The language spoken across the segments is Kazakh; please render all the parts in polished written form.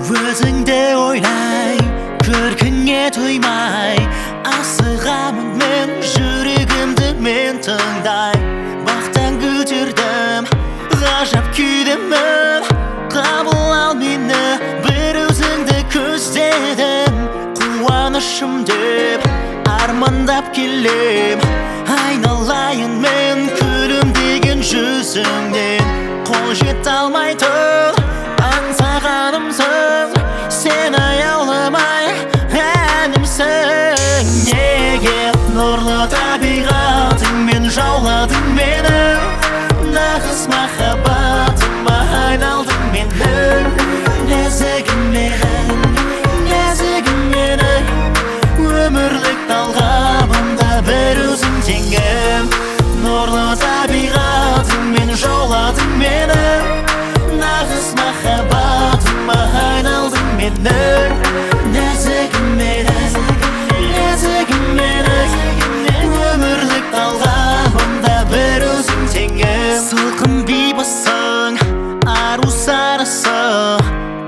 Өзіңді ойлай, көркіңе тоймай, асығамын мен, жүрегімді мен тыңдай. Бақтан көтердім, ғажап күйдемін, қабыл ал мені, бір өзіңді көздедім. Қуанышым деп армандап келем, айналайын мен күлімдеген жүзіңнен. Қол жете алмайтын аңсағанымсың, сен аяуламай әнімсің. Неге нұрлы табиғатыңмен жауладың мені, нағыз махаббатыма айналдың менің. Нәзігім менің, өмірлік талғамымда бір өзің теңім. Нұрлы табиғатыңмен жауладың мені, нағыз махаббатыма айналдың менің. Нәзігім менің, өмірлік талғамымда бір өзің теңім. Сылқын бейбасың, ару сарысы,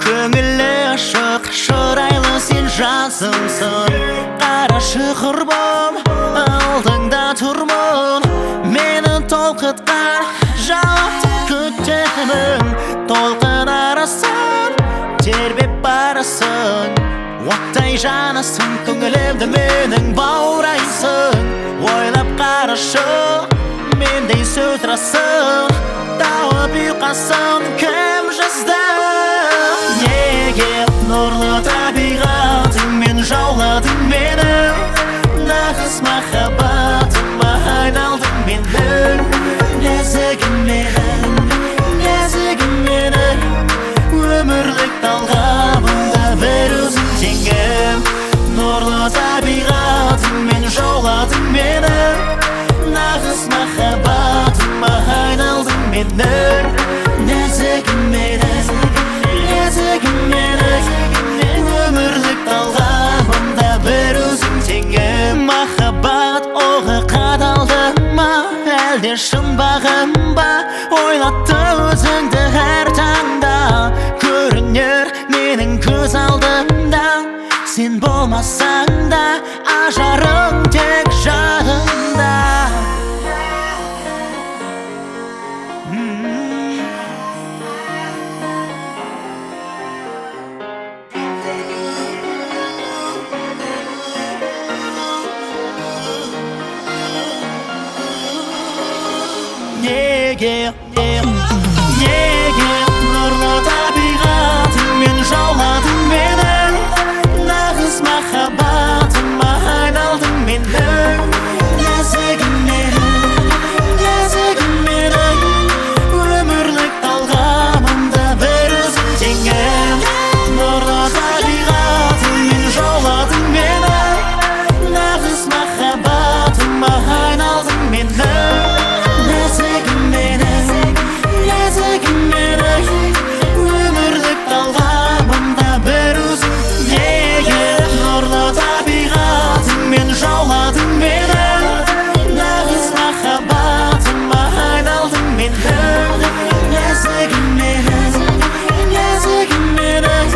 көңілі ашық, шырайлы сен жасымсың. Қарашы құрбым, алдыңда тұрмын, мені толқытқан жауапты күтемін. Толқын арасың, тербеп барасың, оттай жанасың, көңілімді менің баурайсың. Ойлап қарашы, мендей сөз расын, тауып ұйқасын кім жазды? Неге нұрлы табиғатыңмен жауладың мені, нағыз махаббатыма айналдың менің. Нәзігім менің, өмірлік талғамымда бір өзің теңім. Нұрлы табиғатыңмен жауладың мені, нағыз махаббатыма айналдың менің. Нәзігім менің, өмірлік талғамымда бір өзің теңім. Махаббат оғы қадалды ма, әлде шын бағым ба? Ойлатты өзіңді әр таңда, көрінер менің көз алдымда. Сен болмасаң да, ажарың тек жадымда. Неге нұрлы табиғатыңмен жауладың мені, нағыз махаббатыма айналдың менің. Нәзігім менің, өмірлік талғамымда бір өзің теңім. Нұрлы табиғатыңмен жауладың мені, нағыз махаббатыма айналдың менің. Өмірлік талғамымда бір өзің. Неге нұрлы табиғатыңмен жауладың мені, нағыз махаббатыма айналдың менің. Нәзігім менің,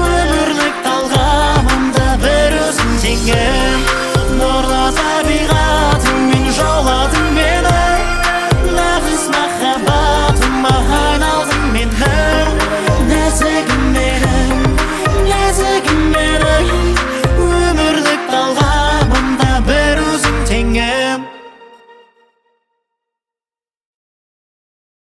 өмірлік талғамымда бір өзің теңім.